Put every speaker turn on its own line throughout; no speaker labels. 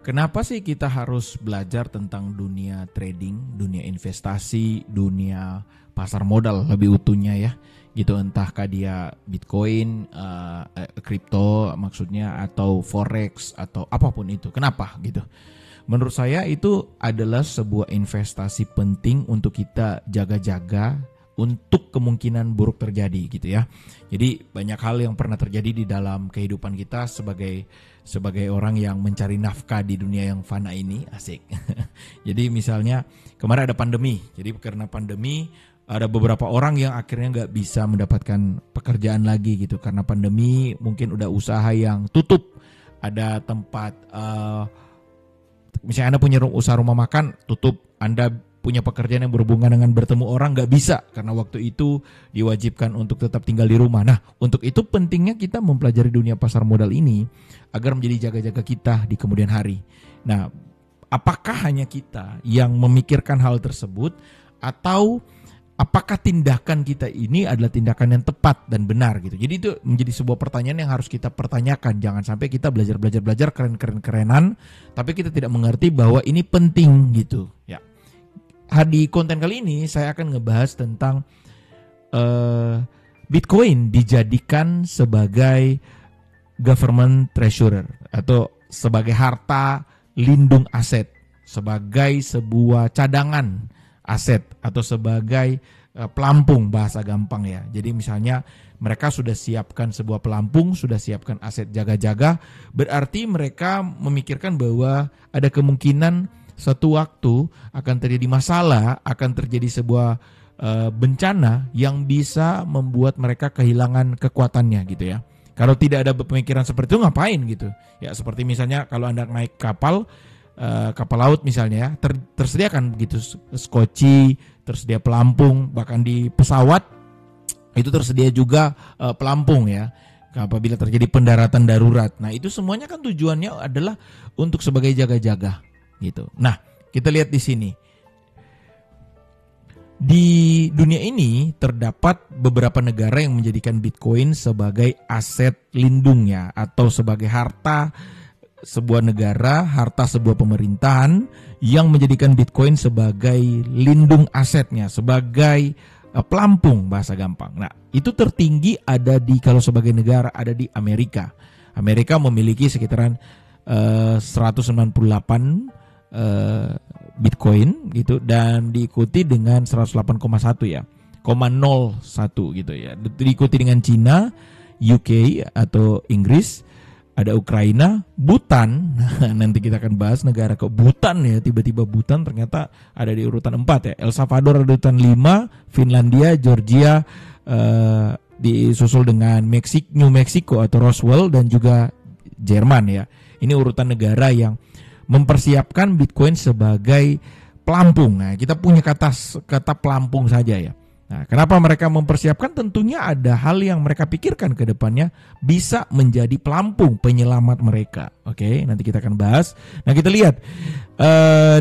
Kenapa sih kita harus belajar tentang dunia trading, dunia investasi, dunia pasar modal lebih utuhnya ya? Gitu, entahkah dia Bitcoin, kripto maksudnya, atau forex atau apapun itu. Kenapa gitu? Menurut saya itu adalah sebuah investasi penting untuk kita jaga-jaga untuk kemungkinan buruk terjadi gitu ya. Jadi banyak hal yang pernah terjadi di dalam kehidupan kita sebagai orang yang mencari nafkah di dunia yang fana ini, asik. Jadi misalnya kemarin ada pandemi. Jadi karena pandemi ada beberapa orang yang akhirnya nggak bisa mendapatkan pekerjaan lagi gitu karena pandemi. Mungkin udah usaha yang tutup, ada tempat misalnya Anda punya usaha rumah makan tutup, Anda punya pekerjaan yang berhubungan dengan bertemu orang nggak bisa karena waktu itu diwajibkan untuk tetap tinggal di rumah. Nah, untuk itu pentingnya kita mempelajari dunia pasar modal ini agar menjadi jaga-jaga kita di kemudian hari. Nah, apakah hanya kita yang memikirkan hal tersebut atau apakah tindakan kita ini adalah tindakan yang tepat dan benar gitu. Jadi itu menjadi sebuah pertanyaan yang harus kita pertanyakan. Jangan sampai kita belajar keren-kerenan tapi kita tidak mengerti bahwa ini penting gitu ya. Di konten kali ini saya akan ngebahas tentang Bitcoin dijadikan sebagai government treasurer atau sebagai harta lindung aset, sebagai sebuah cadangan aset atau sebagai pelampung, bahasa gampang ya. Jadi misalnya mereka sudah siapkan sebuah pelampung, sudah siapkan aset jaga-jaga, berarti mereka memikirkan bahwa ada kemungkinan suatu waktu akan terjadi masalah, akan terjadi sebuah bencana yang bisa membuat mereka kehilangan kekuatannya gitu ya. Kalau tidak ada pemikiran seperti itu ngapain gitu ya, seperti misalnya kalau Anda naik kapal laut misalnya ya, tersediakan begitu skoci, tersedia pelampung, bahkan di pesawat itu tersedia juga pelampung ya apabila terjadi pendaratan darurat. Nah, itu semuanya kan tujuannya adalah untuk sebagai jaga-jaga gitu. Nah, kita lihat di sini. Di dunia ini terdapat beberapa negara yang menjadikan Bitcoin sebagai aset lindungnya atau sebagai harta sebuah negara, harta sebuah pemerintahan yang menjadikan Bitcoin sebagai lindung asetnya, sebagai pelampung, bahasa gampang. Nah, itu tertinggi ada di, kalau sebagai negara ada di Amerika. Amerika memiliki sekitaran 198 Bitcoin gitu, dan diikuti dengan 108,1 ya, 0,01 gitu ya. Diikuti dengan Cina, UK atau Inggris, ada Ukraina, Bhutan. Nanti kita akan bahas negara ke Bhutan ya, tiba-tiba Bhutan ternyata ada di urutan 4 ya. El Salvador ada di urutan 5, Finlandia, Georgia disusul dengan New Mexico atau Roswell dan juga Jerman ya. Ini urutan negara yang mempersiapkan Bitcoin sebagai pelampung. Nah, kita punya kata pelampung saja ya. Nah, kenapa mereka mempersiapkan? Tentunya ada hal yang mereka pikirkan ke depannya bisa menjadi pelampung penyelamat mereka. Oke, nanti kita akan bahas. Nah, kita lihat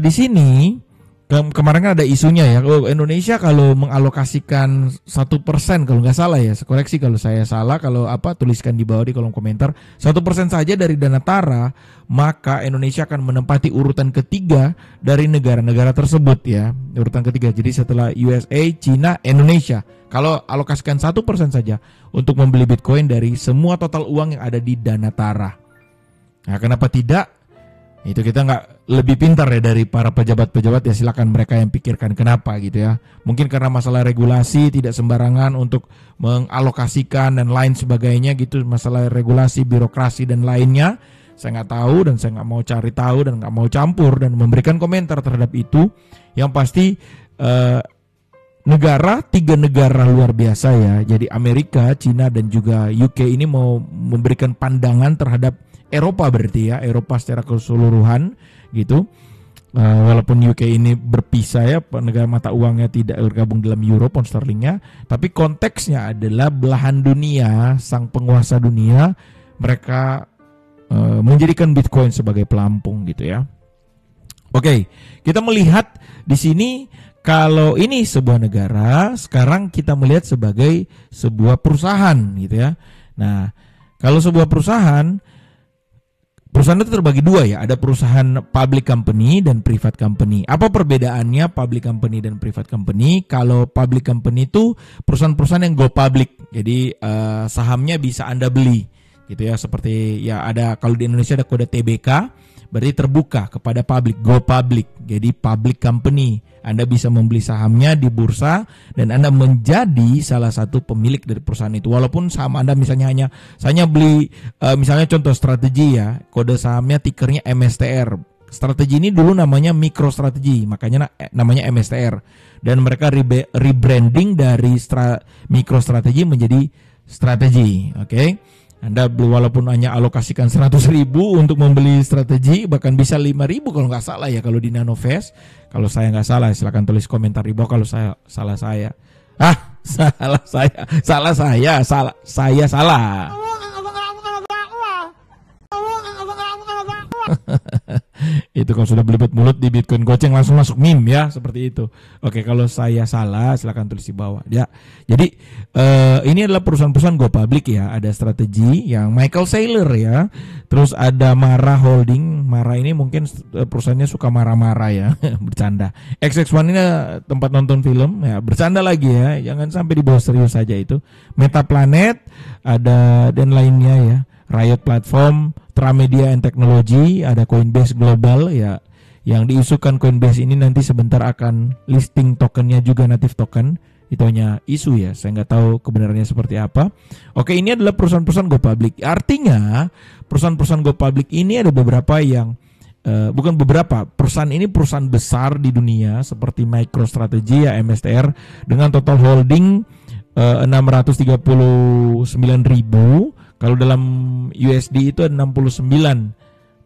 di sini kemarin kan ada isunya ya. Indonesia kalau mengalokasikan 1% kalau nggak salah ya, koreksi kalau saya salah, kalau tuliskan di bawah di kolom komentar. 1% saja dari dana Tara, maka Indonesia akan menempati urutan ketiga dari negara-negara tersebut ya, urutan ketiga. Jadi setelah USA, Cina, Indonesia. Kalau alokasikan 1% saja untuk membeli Bitcoin dari semua total uang yang ada di dana Tara. Nah, kenapa tidak? Itu kita nggak lebih pintar ya dari para pejabat-pejabat ya, silakan mereka yang pikirkan kenapa gitu ya. Mungkin karena masalah regulasi, tidak sembarangan untuk mengalokasikan dan lain sebagainya gitu, masalah regulasi, birokrasi dan lainnya. Saya nggak tahu dan saya nggak mau cari tahu dan nggak mau campur dan memberikan komentar terhadap itu. Yang pasti tiga negara luar biasa ya. Jadi Amerika, Cina dan juga UK ini mau memberikan pandangan terhadap Eropa, berarti ya, Eropa secara keseluruhan gitu. Walaupun UK ini berpisah ya, negara mata uangnya tidak bergabung dalam euro, pound sterlingnya, tapi konteksnya adalah belahan dunia, sang penguasa dunia, mereka menjadikan Bitcoin sebagai pelampung gitu ya. Oke, kita melihat di sini kalau ini sebuah negara, sekarang kita melihat sebagai sebuah perusahaan gitu ya. Nah, kalau sebuah perusahaan perusahaan itu terbagi dua ya, ada perusahaan public company dan private company. Apa perbedaannya public company dan private company? Kalau public company itu perusahaan-perusahaan yang go public, jadi sahamnya bisa Anda beli gitu ya, seperti ya ada kalau di Indonesia ada kode TBK, berarti terbuka kepada public, go public, jadi public company. Anda bisa membeli sahamnya di bursa dan Anda menjadi salah satu pemilik dari perusahaan itu. Walaupun saham Anda misalnya saya beli misalnya contoh strategi ya, kode sahamnya tikernya MSTR. Strategi ini dulu namanya MicroStrategy, makanya namanya MSTR. Dan mereka rebranding dari MicroStrategy menjadi strategi, oke? Anda walaupun hanya alokasikan 100.000 untuk membeli strategi, bahkan bisa 5.000 kalau nggak salah ya kalau di Nanovest. Kalau saya nggak salah, silakan tulis komentar di bawah kalau saya salah. Itu kalau sudah belibet mulut di Bitcoin Goceng langsung masuk meme ya, seperti itu. Oke, kalau saya salah silakan tulis di bawah ya. Jadi ini adalah perusahaan-perusahaan go public ya. Ada strategi yang Michael Saylor ya. Terus ada Mara Holding. Mara ini mungkin perusahaannya suka marah-marah ya, bercanda. XX1 ini tempat nonton film ya, bercanda lagi ya. Jangan sampai dibawa serius saja itu. Metaplanet ada dan lainnya ya. Riot Platform, Tramedia and Technology, ada Coinbase Global ya. Yang diisukan Coinbase ini nanti sebentar akan listing tokennya juga native token. Itu hanya isu ya, saya nggak tahu kebenarannya seperti apa. Oke, ini adalah perusahaan-perusahaan go public. Artinya perusahaan-perusahaan go public ini ada beberapa yang bukan beberapa, perusahaan ini perusahaan besar di dunia seperti MicroStrategy ya, MSTR dengan total holding 639.000. Kalau dalam USD itu 69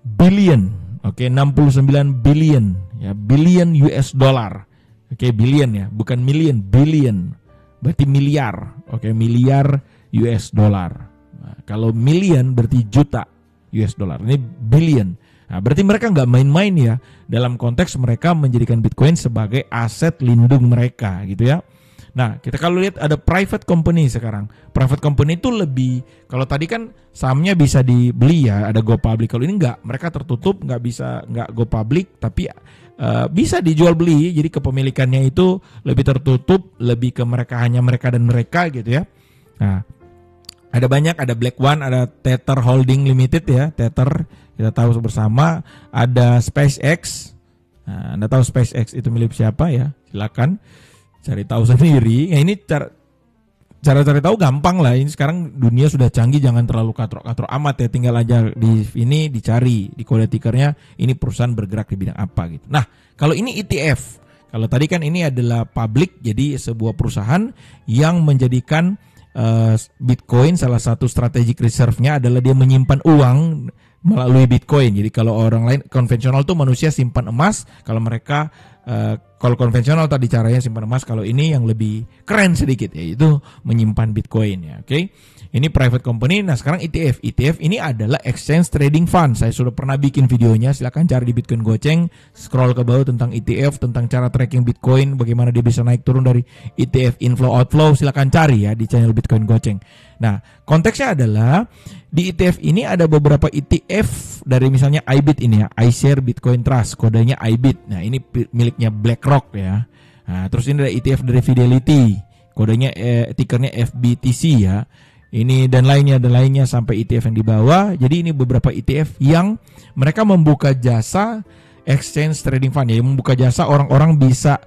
billion. Oke, 69 billion ya, billion US dollar. Oke, billion ya, bukan million, billion. Berarti miliar. Oke, miliar US dollar. Nah, kalau million berarti juta US dollar. Ini billion. Nah, berarti mereka nggak main-main ya dalam konteks mereka menjadikan Bitcoin sebagai aset lindung mereka gitu ya. Nah, kita kalau lihat ada private company sekarang. Private company itu lebih, kalau tadi kan sahamnya bisa dibeli ya, ada go public. Kalau ini enggak, mereka tertutup, enggak go public, tapi bisa dijual beli. Jadi kepemilikannya itu lebih tertutup, lebih ke mereka, hanya mereka dan mereka gitu ya. Nah, ada banyak, ada Black One, ada Tether Holding Limited ya, Tether kita tahu bersama, ada SpaceX. Nah, Anda tahu SpaceX itu milik siapa ya? Silakan cari tahu sendiri. Ya, ini cara cari tahu gampang lah. Ini sekarang dunia sudah canggih, jangan terlalu katrok-katrok amat ya. Tinggal aja di ini dicari di kode tikernya ini perusahaan bergerak di bidang apa gitu. Nah, kalau ini ETF. Kalau tadi kan ini adalah public, jadi sebuah perusahaan yang menjadikan Bitcoin salah satu strategic reserve-nya adalah dia menyimpan uang melalui Bitcoin. Jadi kalau orang lain konvensional tuh manusia simpan emas, kalau mereka kalau konvensional tadi caranya simpan emas, kalau ini yang lebih keren sedikit yaitu menyimpan Bitcoin ya. Oke. Ini private company. Nah, sekarang ETF. ETF ini adalah exchange trading fund. Saya sudah pernah bikin videonya, silakan cari di Bitcoin Goceng, scroll ke bawah tentang ETF, tentang cara tracking Bitcoin, bagaimana dia bisa naik turun dari ETF inflow outflow, silakan cari ya di channel Bitcoin Goceng. Nah, konteksnya adalah di ETF ini ada beberapa ETF dari misalnya IBIT ini ya, iShare Bitcoin Trust, kodenya IBIT. Nah, ini miliknya BlackRock ya. Nah, terus ini ada ETF dari Fidelity, kodenya tikernya FBTC ya. Ini dan lainnya sampai ETF yang di bawah. Jadi ini beberapa ETF yang mereka membuka jasa exchange trading fund ya, membuka jasa orang-orang bisa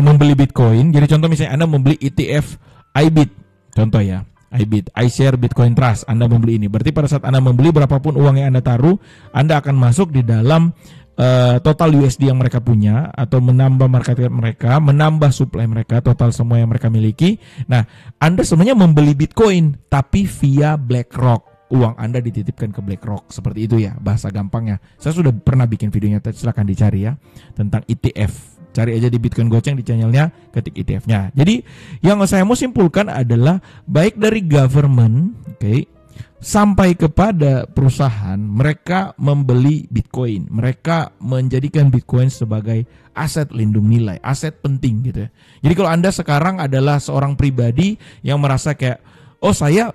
membeli Bitcoin. Jadi contoh misalnya Anda membeli ETF IBIT, contoh ya, IBIT, iShare Bitcoin Trust, Anda membeli ini. Berarti pada saat Anda membeli berapapun uang yang Anda taruh, Anda akan masuk di dalam total USD yang mereka punya, atau menambah market cap mereka, menambah supply mereka, total semua yang mereka miliki. Nah, Anda sebenarnya membeli Bitcoin tapi via BlackRock. Uang Anda dititipkan ke BlackRock, seperti itu ya bahasa gampangnya. Saya sudah pernah bikin videonya, silakan dicari ya, tentang ETF. Cari aja di Bitcoin Goceng di channelnya, ketik ETF-nya. Jadi yang saya mau simpulkan adalah baik dari government, sampai kepada perusahaan, mereka membeli Bitcoin, mereka menjadikan Bitcoin sebagai aset lindung nilai, aset penting gitu ya. Jadi kalau Anda sekarang adalah seorang pribadi yang merasa kayak, oh saya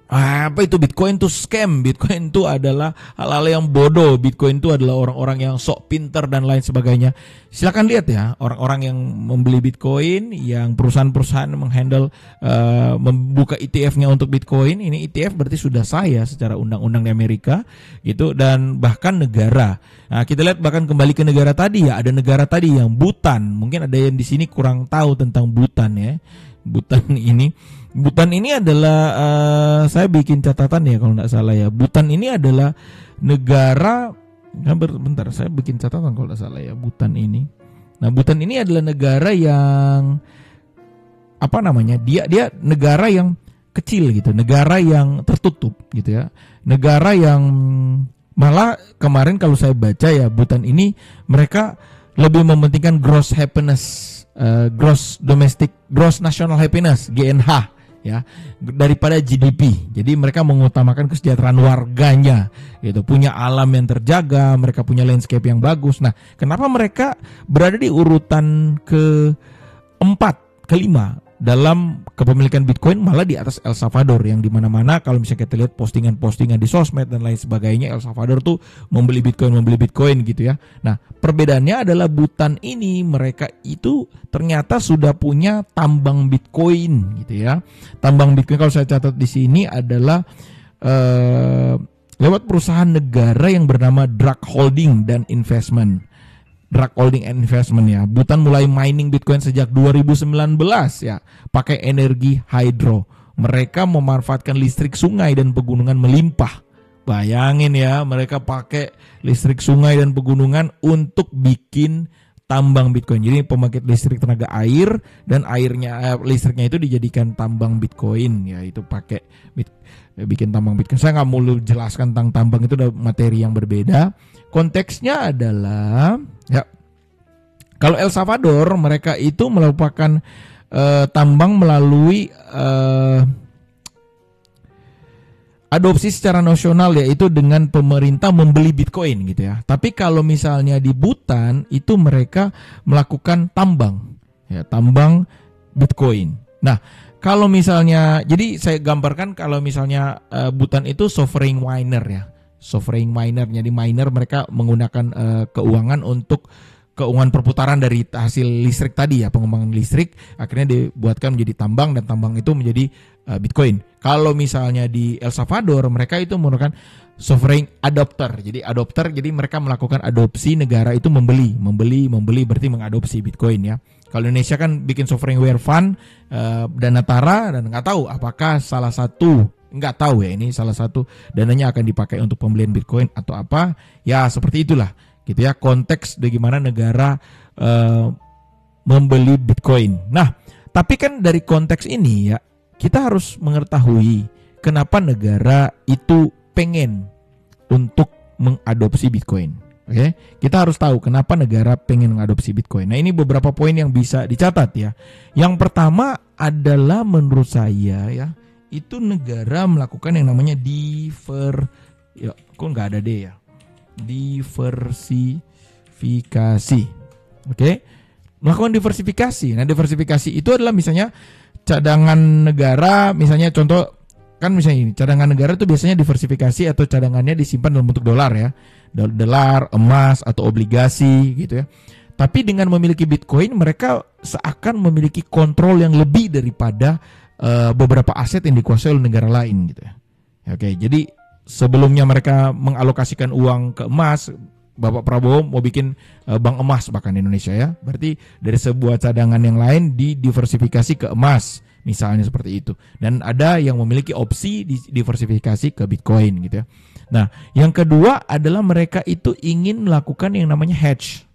Apa itu Bitcoin itu scam, Bitcoin itu adalah hal-hal yang bodoh, Bitcoin itu adalah orang-orang yang sok pinter dan lain sebagainya. Silakan lihat ya, orang-orang yang membeli Bitcoin, yang perusahaan-perusahaan menghandle membuka ETF-nya untuk Bitcoin. Ini ETF berarti sudah sah ya secara undang-undang di Amerika gitu, dan bahkan negara. Nah, kita lihat bahkan kembali ke negara tadi ya, ada negara tadi yang Bhutan. Mungkin ada yang di sini kurang tahu tentang Bhutan ya. Bhutan ini adalah saya bikin catatan ya kalau nggak salah ya. Bhutan ini adalah negara, bentar saya bikin catatan kalau nggak salah ya, Bhutan ini. Nah, Bhutan ini adalah negara yang apa namanya? Dia negara yang kecil gitu, negara yang tertutup gitu ya. Negara yang malah kemarin kalau saya baca ya, Bhutan ini mereka lebih mementingkan gross happiness, gross national happiness (GNH) ya, daripada GDP. Jadi mereka mengutamakan kesejahteraan warganya gitu, punya alam yang terjaga, mereka punya landscape yang bagus. Nah, kenapa mereka berada di urutan kelima dalam kepemilikan Bitcoin, malah di atas El Salvador, yang dimana-mana kalau misalnya kita lihat postingan-postingan di sosmed dan lain sebagainya, El Salvador tuh membeli Bitcoin gitu ya. Nah, perbedaannya adalah Bhutan ini mereka itu ternyata sudah punya tambang Bitcoin gitu ya. Tambang Bitcoin kalau saya catat di sini adalah lewat perusahaan negara yang bernama Drug Holding and Investment ya. Bhutan mulai mining Bitcoin sejak 2019 ya, pakai energi hydro. Mereka memanfaatkan listrik sungai dan pegunungan melimpah. Bayangin ya, mereka pakai listrik sungai dan pegunungan untuk bikin tambang Bitcoin. Jadi pembangkit listrik tenaga air, dan listriknya itu dijadikan tambang Bitcoin ya, itu pakai bikin tambang Bitcoin. Saya nggak mau jelaskan tentang tambang, itu udah materi yang berbeda. Konteksnya adalah ya, kalau El Salvador mereka itu melakukan tambang melalui adopsi secara nasional, yaitu dengan pemerintah membeli Bitcoin gitu ya. Tapi kalau misalnya di Bhutan itu mereka melakukan tambang Bitcoin. Nah, kalau misalnya, jadi saya gambarkan kalau misalnya Bhutan itu sovereign miner ya. Sovereign miner, jadi miner mereka menggunakan keuangan untuk keuangan perputaran dari hasil listrik tadi ya, pengembangan listrik akhirnya dibuatkan menjadi tambang, dan tambang itu menjadi Bitcoin. Kalau misalnya di El Salvador mereka itu menggunakan sovereign adopter. Jadi mereka melakukan adopsi, negara itu membeli berarti mengadopsi Bitcoin ya. Kalau Indonesia kan bikin sovereign wealth fund, Danatara, dan nggak tahu apakah salah satu dananya akan dipakai untuk pembelian Bitcoin atau apa ya, seperti itulah gitu ya, konteks bagaimana negara membeli Bitcoin. Nah, tapi kan dari konteks ini ya, kita harus mengetahui kenapa negara itu pengen untuk mengadopsi Bitcoin. Oke, kita harus tahu kenapa negara pengen mengadopsi Bitcoin. Nah, ini beberapa poin yang bisa dicatat ya. Yang pertama adalah menurut saya ya, itu negara melakukan yang namanya diversifikasi. Oke. Melakukan diversifikasi. Nah, diversifikasi itu adalah misalnya cadangan negara, misalnya contoh kan misalnya ini, cadangan negara itu biasanya diversifikasi atau cadangannya disimpan dalam bentuk dolar ya. Dolar, emas atau obligasi gitu ya. Tapi dengan memiliki Bitcoin, mereka seakan memiliki kontrol yang lebih daripada beberapa aset yang dikuasai oleh negara lain gitu ya. Oke, jadi sebelumnya mereka mengalokasikan uang ke emas, Bapak Prabowo mau bikin bank emas bahkan di Indonesia ya. Berarti dari sebuah cadangan yang lain didiversifikasi ke emas, misalnya seperti itu. Dan ada yang memiliki opsi diversifikasi ke Bitcoin gitu ya. Nah, yang kedua adalah mereka itu ingin melakukan yang namanya hedging.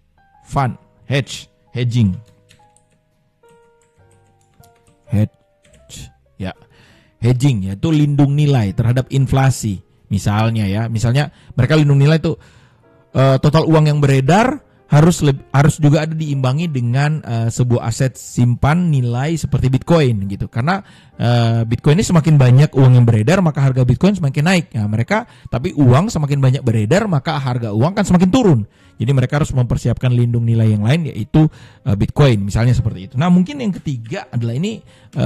Hedging yaitu lindung nilai terhadap inflasi. Misalnya mereka lindung nilai itu total uang yang beredar harus juga ada diimbangi dengan sebuah aset simpan nilai seperti Bitcoin gitu. Karena Bitcoin ini semakin banyak uang yang beredar, maka harga Bitcoin semakin naik. Nah, tapi uang semakin banyak beredar, maka harga uang kan semakin turun. Jadi mereka harus mempersiapkan lindung nilai yang lain, yaitu Bitcoin misalnya seperti itu. Nah, mungkin yang ketiga adalah ini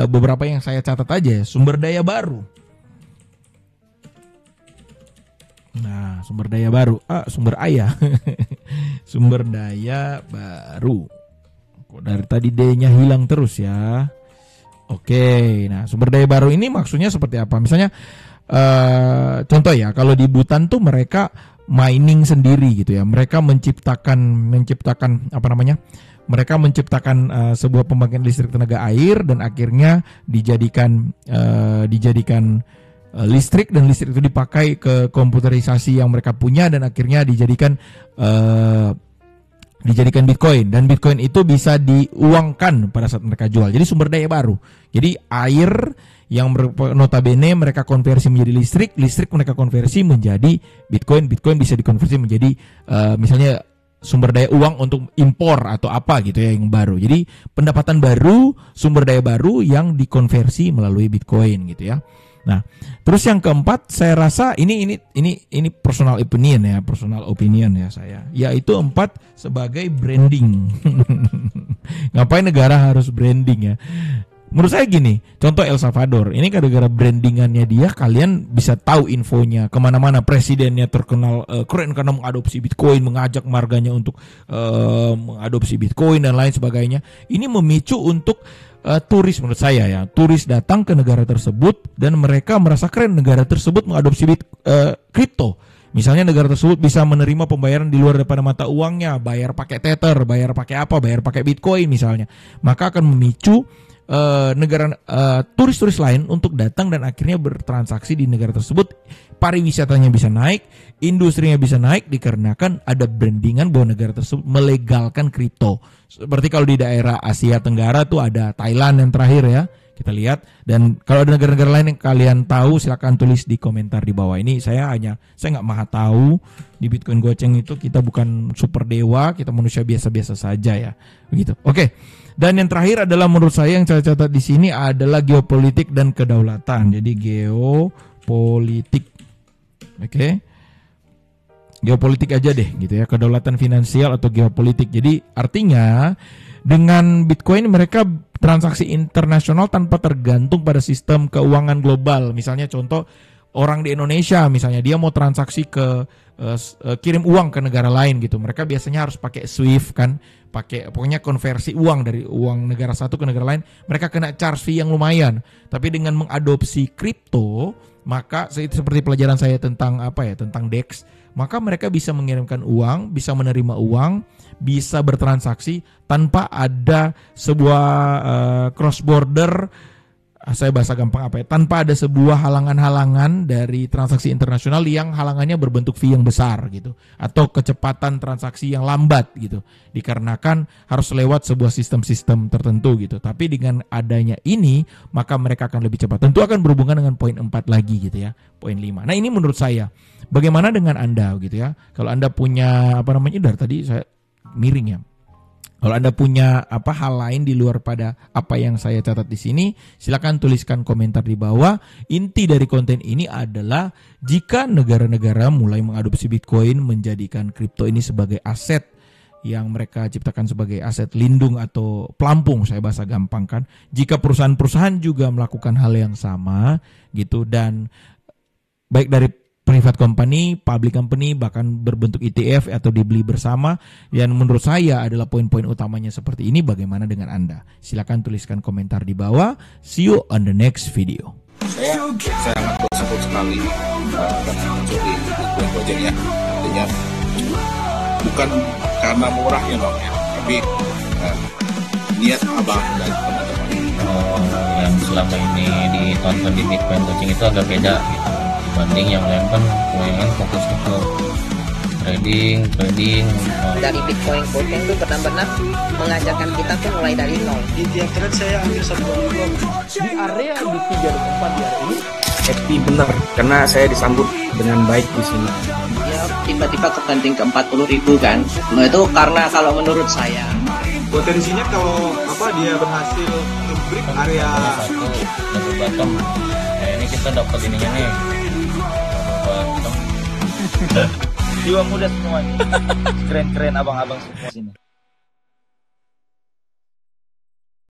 beberapa yang saya catat aja, sumber daya baru. Nah, sumber daya baru. Sumber ayah. Sumber daya baru. Kok dari tadi D-nya hilang terus ya? Oke, nah sumber daya baru ini maksudnya seperti apa? Misalnya, contoh ya, kalau di Butan tuh mereka mining sendiri gitu ya. Mereka menciptakan apa namanya? Mereka menciptakan sebuah pembangkit listrik tenaga air dan akhirnya dijadikan listrik, dan listrik itu dipakai ke komputerisasi yang mereka punya dan akhirnya dijadikan Bitcoin, dan Bitcoin itu bisa diuangkan pada saat mereka jual. Jadi sumber daya baru. Jadi air yang notabene mereka konversi menjadi listrik mereka konversi menjadi Bitcoin bisa dikonversi menjadi misalnya sumber daya uang untuk impor atau apa gitu ya yang baru. Jadi pendapatan baru, sumber daya baru yang dikonversi melalui Bitcoin gitu ya. Nah, terus yang keempat saya rasa ini personal opinion ya saya. Yaitu 4 sebagai branding. Ngapain negara harus branding ya? Menurut saya gini, contoh El Salvador, ini gara-gara brandingannya dia, kalian bisa tahu infonya kemana-mana. Presidennya terkenal keren karena mengadopsi Bitcoin, mengajak marganya untuk mengadopsi Bitcoin dan lain sebagainya. Ini memicu untuk turis, menurut saya ya, turis datang ke negara tersebut dan mereka merasa keren negara tersebut mengadopsi kripto. Misalnya negara tersebut bisa menerima pembayaran di luar daripada mata uangnya, bayar pakai Tether, bayar pakai apa, bayar pakai Bitcoin misalnya. Maka akan memicu turis-turis lain untuk datang dan akhirnya bertransaksi di negara tersebut. Pariwisatanya bisa naik, industrinya bisa naik dikarenakan ada brandingan bahwa negara tersebut melegalkan kripto. Seperti kalau di daerah Asia Tenggara tuh ada Thailand yang terakhir ya, kita lihat. Dan kalau ada negara-negara lain yang kalian tahu, silakan tulis di komentar di bawah. Ini saya nggak maha tahu. Di Bitcoin Goceng itu kita bukan super dewa, kita manusia biasa-biasa saja ya, begitu. Oke. Dan yang terakhir adalah menurut saya yang saya catat di sini adalah geopolitik dan kedaulatan. Jadi geopolitik, oke, geopolitik aja deh gitu ya, kedaulatan finansial atau geopolitik. Jadi artinya dengan Bitcoin mereka transaksi internasional tanpa tergantung pada sistem keuangan global. Misalnya contoh orang di Indonesia, misalnya dia mau transaksi kirim uang ke negara lain gitu, mereka biasanya harus pakai SWIFT kan, pokoknya konversi uang dari uang negara satu ke negara lain, mereka kena charge fee yang lumayan. Tapi dengan mengadopsi kripto, maka seperti pelajaran saya tentang tentang DEX, maka mereka bisa mengirimkan uang, bisa menerima uang, bisa bertransaksi tanpa ada sebuah cross border. Saya bahasa gampang tanpa ada sebuah halangan-halangan dari transaksi internasional yang halangannya berbentuk fee yang besar gitu, atau kecepatan transaksi yang lambat gitu, dikarenakan harus lewat sebuah sistem-sistem tertentu gitu. Tapi dengan adanya ini, maka mereka akan lebih cepat. Tentu akan berhubungan dengan poin 4 lagi gitu ya, poin 5. Nah, ini menurut saya. Bagaimana dengan Anda gitu ya? Kalau Anda punya dari tadi saya miring ya. Kalau Anda punya hal lain di luar pada apa yang saya catat di sini, silakan tuliskan komentar di bawah. Inti dari konten ini adalah jika negara-negara mulai mengadopsi Bitcoin, menjadikan kripto ini sebagai aset yang mereka ciptakan sebagai aset lindung atau pelampung, saya bahasa gampang kan. Jika perusahaan-perusahaan juga melakukan hal yang sama gitu, dan baik dari private company, public company, bahkan berbentuk ETF atau dibeli bersama. Dan menurut saya adalah poin-poin utamanya seperti ini. Bagaimana dengan Anda? Silakan tuliskan komentar di bawah. See you on the next video.
Saya sangat bersyukur sekali dengan muncul di Bitcoin Goceng ya. Artinya bukan karena murah ya Bang ya, tapi niat Abang dan teman-teman
yang selama ini ditonton di Bitcoin Goceng itu agak beda gitu. Dibanding yang lain kan kebanyakan fokus ke trading
dari Bitcoin Goceng itu benar-benar mengajarkan kita tuh mulai dari nol.
Di tiap trade saya ambil 1 blok di area di 3 dan 4 di hari ini.
Happy benar karena saya disambut dengan baik di sini.
Ya tiba-tiba kebanting ke 40.000 kan. Nah itu karena kalau menurut saya
Potensinya kalau dia berhasil break area
double bottom. Nah ini kita dapat ininya nih. Double bottom.
Jiwa muda semua nih. Keren-keren abang-abang semua sini.